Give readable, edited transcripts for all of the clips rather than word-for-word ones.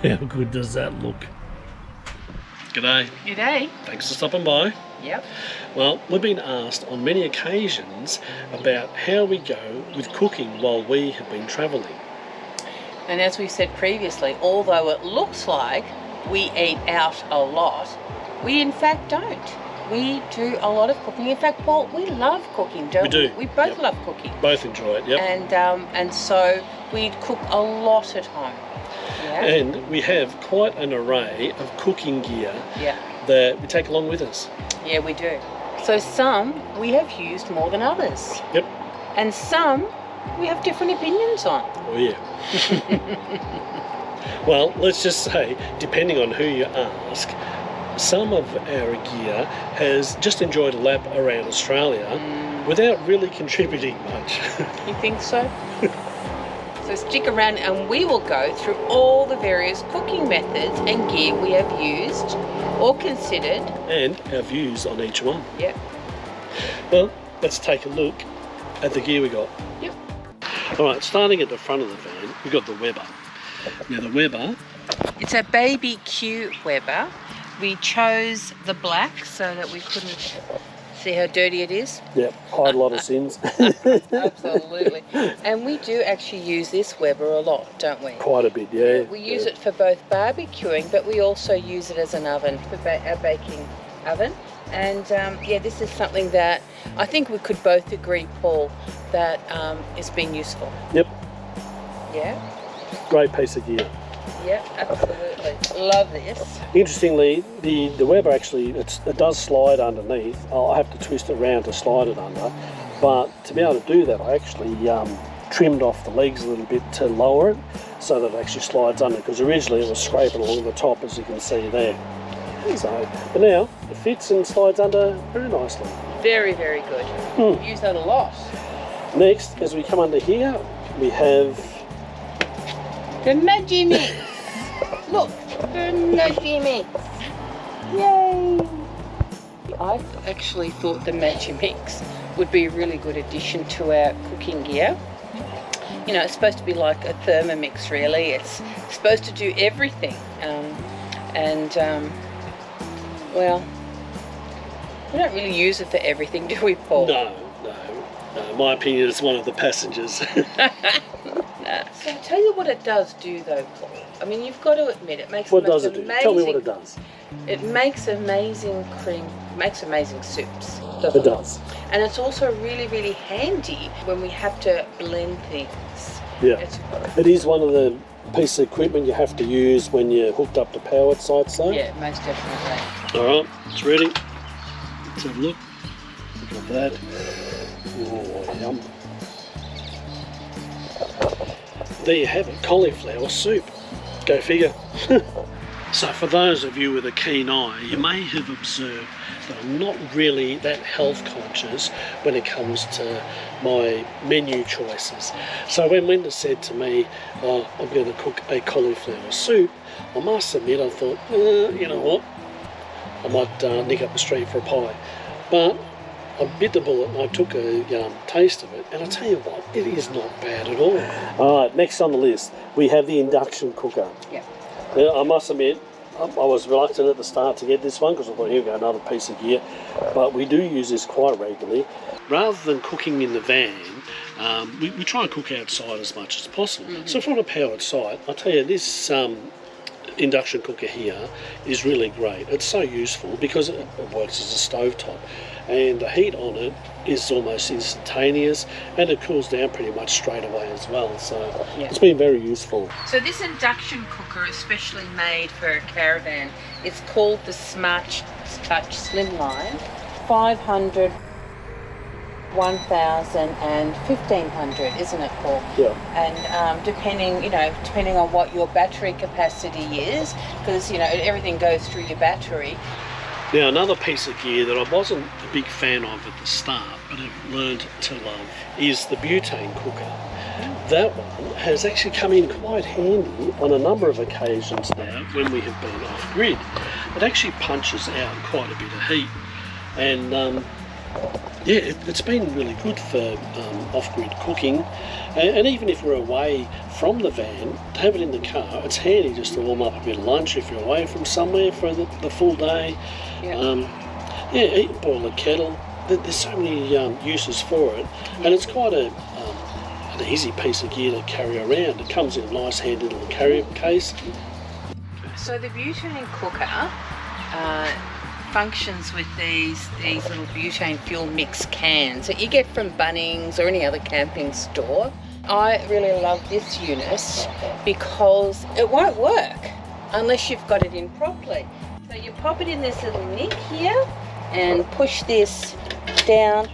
How good does that look? G'day. G'day. Thanks for stopping by. Yep. Well, we've been asked on many occasions about how we go with cooking while we have been travelling. And as we said previously, although it looks like we eat out a lot, we in fact don't. We do a lot of cooking. In fact, Walt, we love cooking, don't we? We do. We both love cooking. Both enjoy it, yep. And so we cook a lot at home. Yeah. And we have quite an array of cooking gear that we take along with us. Yeah, we do. So some we have used more than others. Yep. And some we have different opinions on. Oh yeah. Well, let's just say, depending on who you ask, some of our gear has just enjoyed a lap around Australia without really contributing much. You think so? So stick around and we will go through all the various cooking methods and gear we have used or considered. And our views on each one. Yep. Well, let's take a look at the gear we got. Yep. Alright, starting at the front of the van, we've got the Weber. Now the Weber... It's a baby Q Weber. We chose the black so that we couldn't see how dirty it is. Yep, hide a lot of sins. Absolutely. And we do actually use this Weber a lot, don't we? Quite a bit, yeah. We use it for both barbecuing, but we also use it as an oven, for our baking oven. And yeah, this is something that I think we could both agree, Paul, that has been useful. Yep. Yeah. Great piece of gear. Yeah, absolutely. Love this. Interestingly, the Weber actually, it does slide underneath. I have to twist it around to slide it under. But to be able to do that, I actually trimmed off the legs a little bit to lower it so that it actually slides under, because originally it was scraping along the top, as you can see there. So, but now it fits and slides under very nicely. Very, very good. We use that a lot. Next, as we come under here, we have the Magimix. Look, the Magimix. Yay! I actually thought the Magimix would be a really good addition to our cooking gear. You know, it's supposed to be like a Thermomix, really. It's supposed to do everything. Well, we don't really use it for everything, do we, Paul? No. My opinion is one of the passengers. Nah. So I'll tell you what it does do, though, Paul. I mean, you've got to admit, it makes what does it do? Tell me what it does. It makes amazing cream, makes amazing soups. It does. And it's also really, really handy when we have to blend things. Yeah. It is one of the pieces of equipment you have to use when you're hooked up to powered sites, though. Yeah, most definitely. All right, it's ready. Let's have a look. Look at that. Oh, yum. There you have it, cauliflower soup. Go figure. So for those of you with a keen eye, you may have observed that I'm not really that health conscious when it comes to my menu choices. So when Linda said to me, oh, I'm going to cook a cauliflower soup, I must admit I thought, you know what, I might nick up the street for a pie. But I bit the bullet and I took a taste of it, and I tell you what, it is not bad at all. Alright, next on the list, we have the induction cooker. Yep. Now, I must admit, I was reluctant at the start to get this one because I thought, here we go, another piece of gear. But we do use this quite regularly. Rather than cooking in the van, we try and cook outside as much as possible. So if we're on a powered site, I tell you, this induction cooker here is really great. It's so useful because it works as a stovetop, and the heat on it is almost instantaneous, and it cools down pretty much straight away as well. So it's been very useful. So this induction cooker is specially made for a caravan. It's called the Smart Touch Slimline. 500, 1,000 and 1,500, isn't it, Paul? Yeah. And depending on what your battery capacity is, because everything goes through your battery. Now, another piece of gear that I wasn't a big fan of at the start, but I've learned to love, is the butane cooker. That one has actually come in quite handy on a number of occasions now when we have been off grid. It actually punches out quite a bit of heat, and Yeah, it's been really good for off-grid cooking, and even if we're away from the van, to have it in the car, it's handy just to warm up a bit of lunch if you're away from somewhere for the full day. Yeah, boil the kettle. There's so many uses for it, and it's quite an easy piece of gear to carry around. It comes in a nice handy little carrier case. So the butane cooker functions with these little butane fuel mix cans that you get from Bunnings or any other camping store. I really love this unit because it won't work unless you've got it in properly. So you pop it in this little nick here and push this down.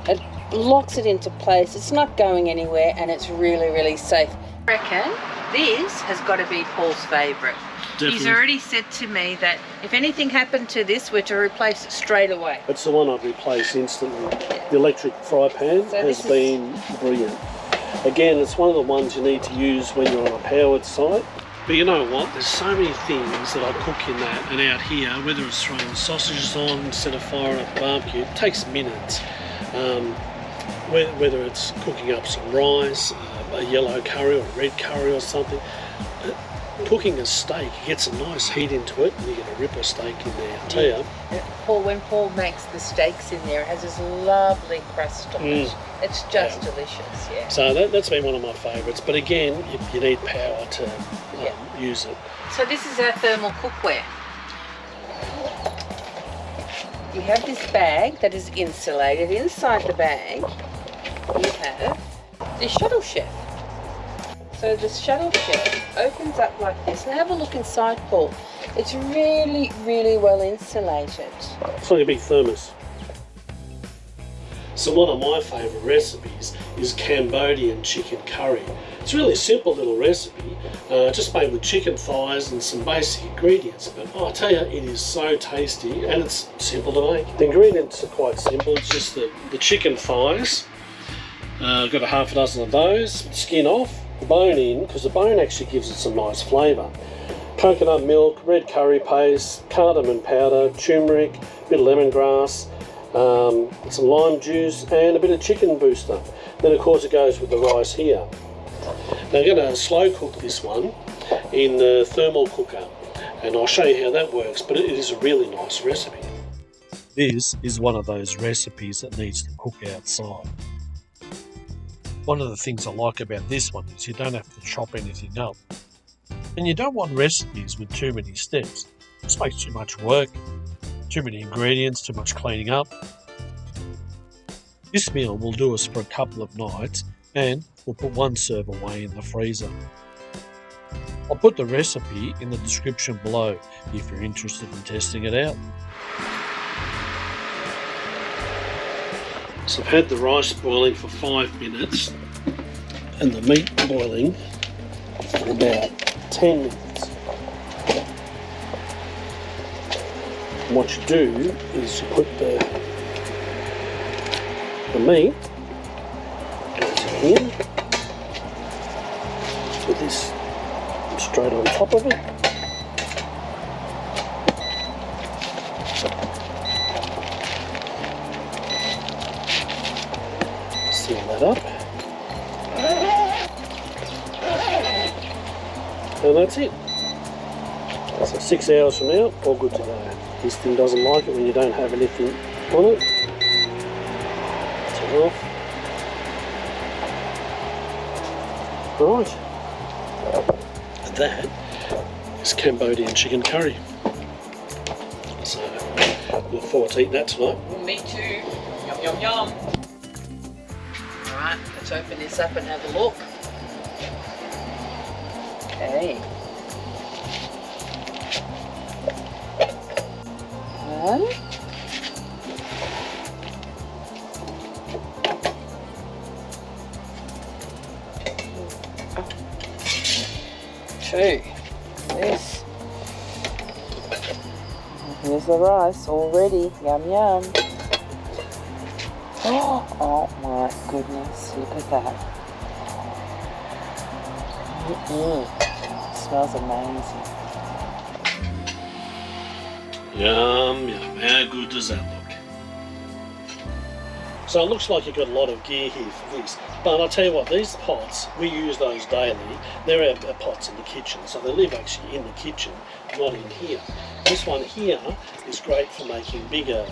It locks it into place. It's not going anywhere and it's really, really safe. I reckon this has got to be Paul's favourite. Definitely. He's already said to me that if anything happened to this, we're to replace it straight away. It's the one I'd replace instantly. The electric fry pan has been brilliant. Again, it's one of the ones you need to use when you're on a powered site. But you know what? There's so many things that I cook in that and out here, whether it's throwing sausages on instead of firing up the barbecue, it takes minutes. Whether it's cooking up some rice, a yellow curry or a red curry or something. Cooking a steak, it gets a nice heat into it and you get a ripper steak in there. I tell you. Paul, when Paul makes the steaks in there, it has this lovely crust on it. It's just delicious, yeah. So that's been one of my favourites. But again, you need power to use it. So this is our thermal cookware. You have this bag that is insulated. Inside the bag, you have the Shuttle Chef. So the Shuttle Chef opens up like this. Now have a look inside, Paul. It's really, really well insulated. It's like a big thermos. So one of my favourite recipes is Cambodian Chicken Curry. It's a really simple little recipe, just made with chicken thighs and some basic ingredients. But I tell you, it is so tasty and it's simple to make. The ingredients are quite simple. It's just the chicken thighs. I've got a half a dozen of those. Skin off. Bone in, because the bone actually gives it some nice flavour. Coconut milk, red curry paste, cardamom powder, turmeric, a bit of lemongrass, some lime juice and a bit of chicken booster. Then of course it goes with the rice here. Now I'm going to slow cook this one in the thermal cooker and I'll show you how that works, but it is a really nice recipe. This is one of those recipes that needs to cook outside. One of the things I like about this one is you don't have to chop anything up. And you don't want recipes with too many steps. It just makes too much work, too many ingredients, too much cleaning up. This meal will do us for a couple of nights and we'll put one serve away in the freezer. I'll put the recipe in the description below if you're interested in testing it out. So I've had the rice boiling for 5 minutes and the meat boiling for about 10 minutes. And what you do is you put the meat in with this straight on top of it. Seal that up. And that's it. So 6 hours from now, all good to go. This thing doesn't like it when you don't have anything on it. Turn off. Right. And that is Cambodian Chicken Curry. So, look forward to eating that tonight. Me too. Yum, yum, yum. Alright, let's open this up and have a look. Okay. One. Two. This. Here's the rice already. Yum yum. Oh my goodness, look at that. Smells amazing. Yum, yum. How good does that look? So it looks like you've got a lot of gear here for this. But I'll tell you what, these pots, we use those daily. They're our pots in the kitchen, so they live actually in the kitchen, not in here. This one here is great for making bigger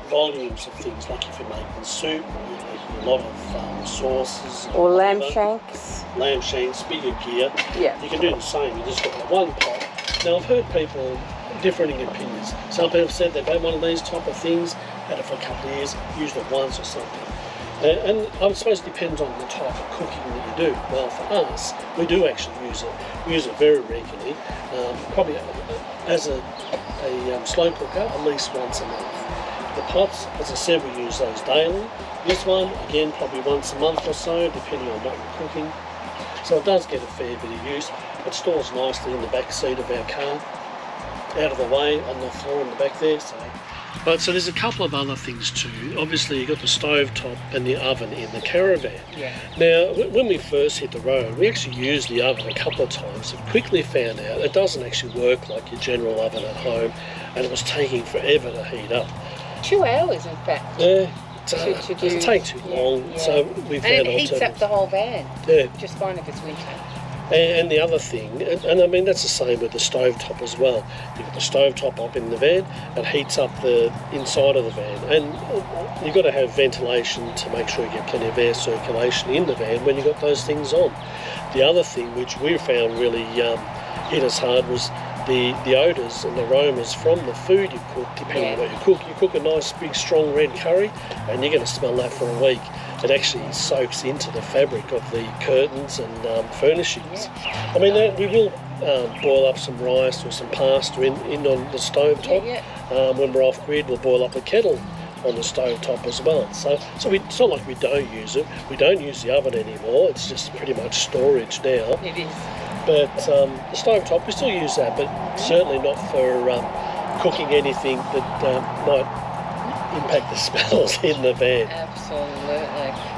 volumes of things, like if you're making soup, or you're making a lot of sauces. Or lamb shanks. Lamb shanks, bigger gear. Yeah. You can do the same, you just got that one pot. Now I've heard people differing opinions. Some people said they've had one of these type of things, had it for a couple of years, used it once or something. And I suppose it depends on the type of cooking that you do. Well, for us, we do actually use it. We use it very regularly, probably as a slow cooker, at least once a month. The pots, as I said, we use those daily. This one, again, probably once a month or so, depending on what you're cooking. So it does get a fair bit of use. It stores nicely in the back seat of our car, out of the way on the floor in the back there. So there's a couple of other things too. Obviously you've got the stove top and the oven in the caravan. Yeah. Now when we first hit the road, we actually used the oven a couple of times and quickly found out it doesn't actually work like your general oven at home, and it was taking forever to heat up. 2 hours in fact. Yeah. To it takes too long, yeah. so we found and it heats up the whole van. Yeah. Just fine if it's winter. And the other thing, and I mean that's the same with the stove top as well. You've got the stove top up in the van, it heats up the inside of the van, and you've got to have ventilation to make sure you get plenty of air circulation in the van when you've got those things on. The other thing which we found really hit us hard was the odours and aromas from the food you cook, depending on what you cook. You cook a nice big strong red curry and you're going to smell that for a week. It actually soaks into the fabric of the curtains and furnishings. I mean, we will boil up some rice or some pasta in on the stove top. When we're off grid, we'll boil up a kettle on the stove top as well. So it's not like we don't use it. We don't use the oven anymore. It's just pretty much storage now. It is. But the stove top, we still use that, but certainly not for cooking anything that might impact the smells in the van. Absolutely.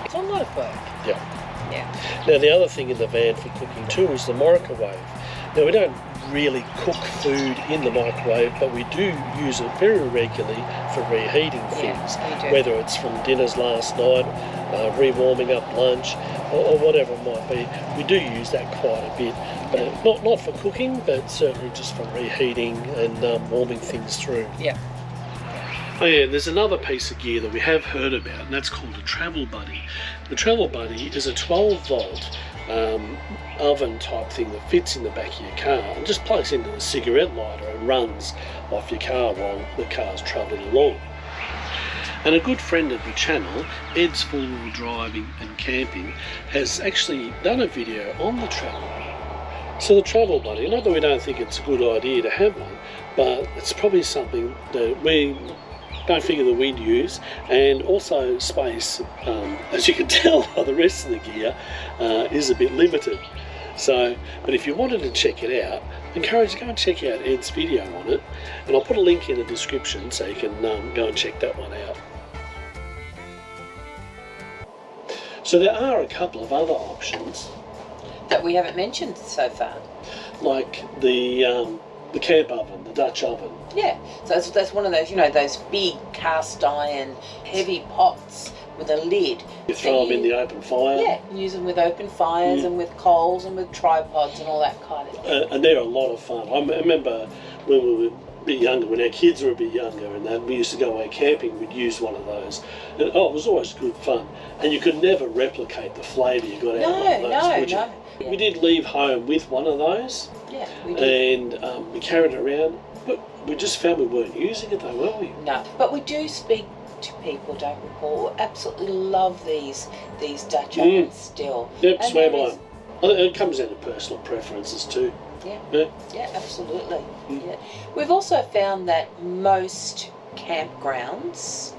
It's a lot of work. Yeah. Now the other thing in the van for cooking too is the microwave. Now we don't really cook food in the microwave, but we do use it very regularly for reheating things, whether it's from dinners last night, re-warming up lunch, or whatever it might be. We do use that quite a bit, but not for cooking, but certainly just for reheating and warming things through. Yeah. Oh yeah, there's another piece of gear that we have heard about, and that's called a travel buddy. The travel buddy is a 12 volt oven type thing that fits in the back of your car and just plugs into the cigarette lighter and runs off your car while the car's travelling along. And a good friend of the channel, Ed's Full Wheel Driving and Camping, has actually done a video on the travel buddy. So the travel buddy, not that we don't think it's a good idea to have one, but it's probably something that we don't figure that we'd use, and also space, as you can tell by the rest of the gear, is a bit limited. So, but if you wanted to check it out, I encourage you to go and check out Ed's video on it, and I'll put a link in the description so you can go and check that one out. So there are a couple of other options that we haven't mentioned so far, like the camp oven, the Dutch oven. Yeah, so that's one of those, those big cast iron heavy pots with a lid. You throw them in the open fire. Yeah, use them with open fires and with coals and with tripods and all that kind of thing. And they're a lot of fun. I remember when we were a bit younger, when our kids were a bit younger, and we used to go away camping, we'd use one of those. And it was always good fun. And you could never replicate the flavour you got out of one of those, would you? No. Yeah. We did leave home with one of those. Yeah, we did. And we carried it around, but we just found we weren't using it though, were we? No, but we do speak to people, don't we, Paul, who absolutely love these Dutch ovens still. Yep, swear by it. It comes down to personal preferences too. Yeah, absolutely. Yeah. We've also found that most campgrounds,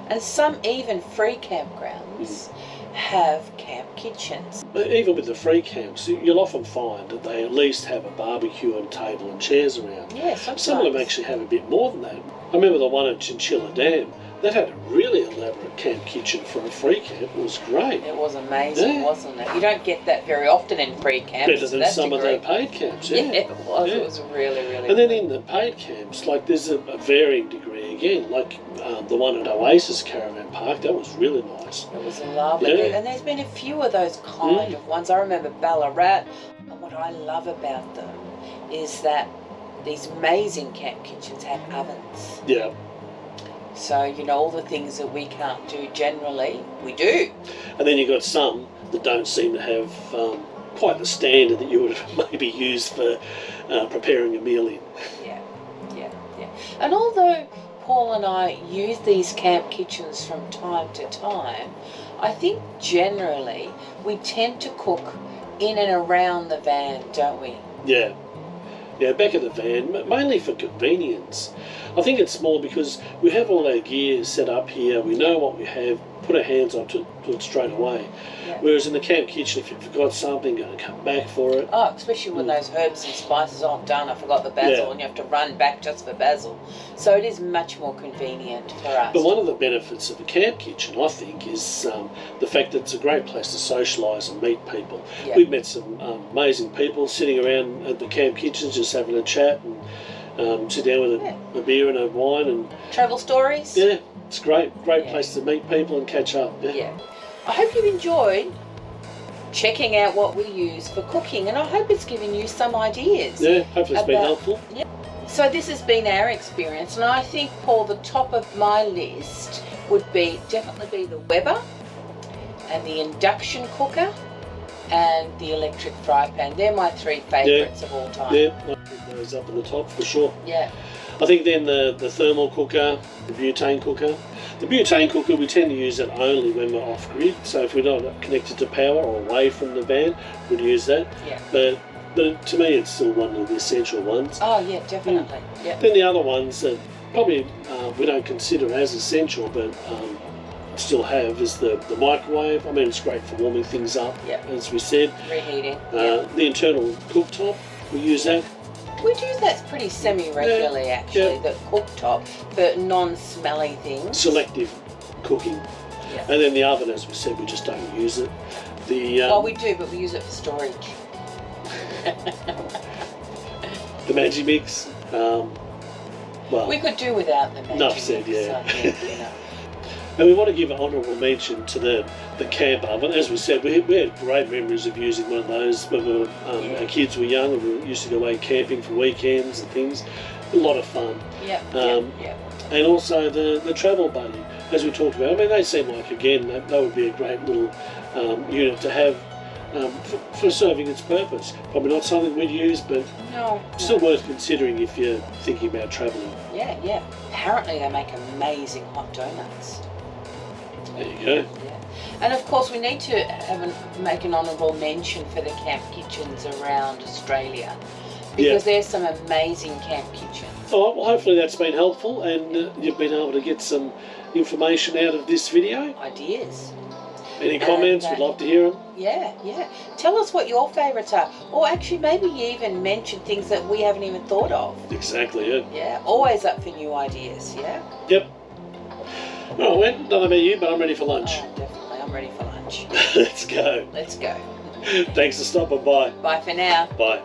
and some even free campgrounds, have camp kitchens. Even with the free camps, you'll often find that they at least have a barbecue and table and chairs around. Yeah, sometimes. Some of them actually have a bit more than that. I remember the one at Chinchilla Dam. That had a really elaborate camp kitchen for a free camp. It was great. It was amazing, wasn't it? You don't get that very often in free camps. Better than some of the paid camps, Yeah, it was. Yeah. It was really, really And then good. in the paid camps, like there's a varying degree again, like the one at Oasis Caravan Park, that was really nice. It was lovely. Yeah. And there's been a few of those kind of ones. I remember Ballarat. And what I love about them is that these amazing camp kitchens have ovens. Yeah. So, you know, all the things that we can't do generally, we do. And then you've got some that don't seem to have quite the standard that you would maybe use for preparing a meal in. Yeah. And although Paul and I use these camp kitchens from time to time, I think generally we tend to cook in and around the van, don't we? Yeah. Yeah, back of the van, mainly for convenience. I think it's more because we have all our gear set up here, we know what we have, put our hands on to it straight away. Yeah. Whereas in the camp kitchen, if you forgot something, you're going to come back for it. Oh, especially when those herbs and spices, oh, I'm done, I forgot the basil, and you have to run back just for basil. So it is much more convenient for us. But one of the benefits of a camp kitchen, I think, is the fact that it's a great place to socialise and meet people. Yeah. We've met some amazing people sitting around at the camp kitchens just having a chat and sit down with a beer and a wine. And travel stories? yeah, it's great place to meet people and catch up. Yeah. I hope you enjoyed checking out what we use for cooking, and I hope it's given you some ideas. Yeah, hopefully it's been helpful. Yeah. So this has been our experience, and I think, Paul, the top of my list would definitely be the Weber and the induction cooker and the electric fry pan. They're my three favourites of all time. Yeah, I put those up in the top for sure. Yeah. I think then the thermal cooker, the butane cooker. The butane cooker, we tend to use it only when we're off grid. So if we're not connected to power or away from the van, we'd use that. Yeah. But to me, it's still one of the essential ones. Oh yeah, definitely. Yeah. Then the other ones that probably we don't consider as essential, but still have, is the microwave. I mean, it's great for warming things up, as we said. Reheating. The internal cooktop, we use that. We do that pretty semi-regularly, actually, the cooktop, for non-smelly things. Selective cooking. Yeah. And then the oven, as we said, we just don't use it. Well, we do, but we use it for storage. The Magimix, well... We could do without the Magimix. Enough said, yeah. I think, you know. And we want to give an honourable mention to the camp oven. As we said, we had great memories of using one of those when our kids were young and we used to go away camping for weekends and things. A lot of fun. Yeah. And also the travel buggy, as we talked about. I mean, they seem like, again, that would be a great little unit to have for serving its purpose. Probably not something we'd use, but still worth considering if you're thinking about travelling. Yeah. Apparently they make amazing hot donuts. There you go. Yeah. And of course we need to make an honourable mention for the camp kitchens around Australia, because there's some amazing camp kitchens. All right, well, hopefully that's been helpful and you've been able to get some information out of this video. Ideas. Any comments? We'd love to hear them. Yeah. Tell us what your favourites are. Or actually maybe you even mention things that we haven't even thought of. Exactly, yeah. Yeah, always up for new ideas, yeah? Yep. Well, I don't know about you, but I'm ready for lunch. Oh, definitely, I'm ready for lunch. Let's go. Let's go. Thanks for stopping by. Bye for now. Bye.